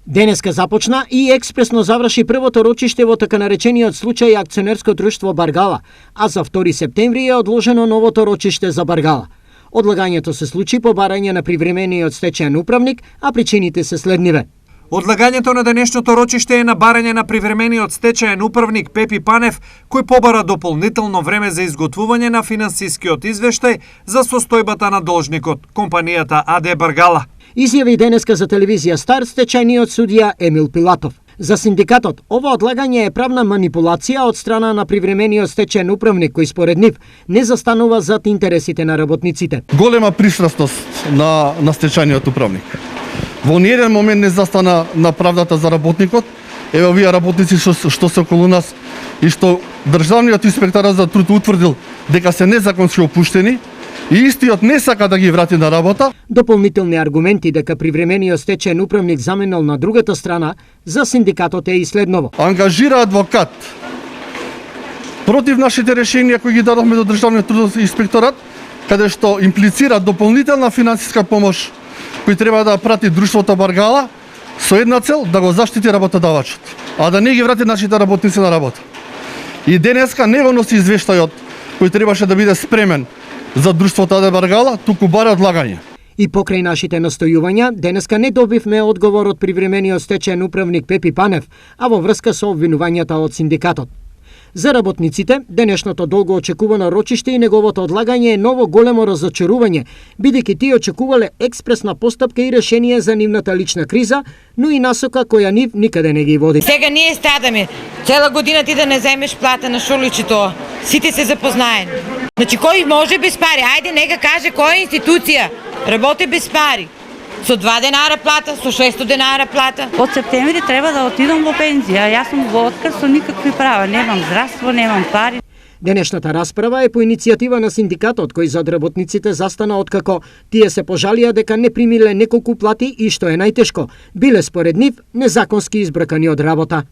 Денеска започна и експресно заврши првото рочиште во така наречениот случај акционерско друштво Баргала, а за 2 септември е одложено новото рочиште за Баргала. Одлагањето се случи по барање на привремениот стечаен управник, а причините се следниве. Одлагањето на денешното рочиште е на барање на привремениот стечаен управник Пепи Панев, кој побара дополнително време за изготвување на финансискиот извештај за состојбата на должникот, компанијата АД Баргала. Изјави денеска за телевизија Стар стечајниот судија Емил Пилатов. За синдикатот, ова одлагање е правна манипулација од страна на привремениот стечаен управник кој според нив не застанува зад интересите на работниците. Голема пристрасност на стечајниот управник. Во ниеден момент не застана на правдата за работникот. Ево овие работници што се околу нас и што Државниот инспекторат за труд утврдил дека се незаконски опуштени и истиот не сака да ги врати на работа. Дополнителни аргументи дека привремениот стечаен управник заменил на другата страна за синдикатот е и следново. Ангажира адвокат против нашите решенија кои ги дадовме до Државниот трудов инспекторат, каде што имплицира дополнителна финансиска помош кој треба да прати друштвото Баргала со една цел да го заштити работодавачот, а да не ги врати нашите работници на работа. И денеска не го носи извештајот кој требаше да биде спремен за друштвото АД Баргала, туку бара одлагање. И покрај нашите настојувања, денеска не добивме одговор од привремениот стечаен управник Пепи Панев, а во врска со обвинувањата од синдикатот. За работниците, денешното долго очекувано рочиште и неговото одлагање е ново големо разочарување, бидејќи тие очекувале експресна постапка и решение за нивната лична криза, но и насока која нив никаде не ги води. Сега ние страдаме. Цела година ти да не земеш плата на Шуличето. Сите се запознаени. Значи кој може без пари? Ајде нека каже која институција работи без пари. Со 2 денара плата, со 600 денара плата. Од септември треба да отидам во пензија. Јас сум во отказ со никакви права. Немам здравство, немам пари. Денешната расправа е по иницијатива на синдикатот кој за работниците застана откако тие се пожалија дека не примиле неколку плати и што е најтешко, биле според нив незаконски избркани од работа.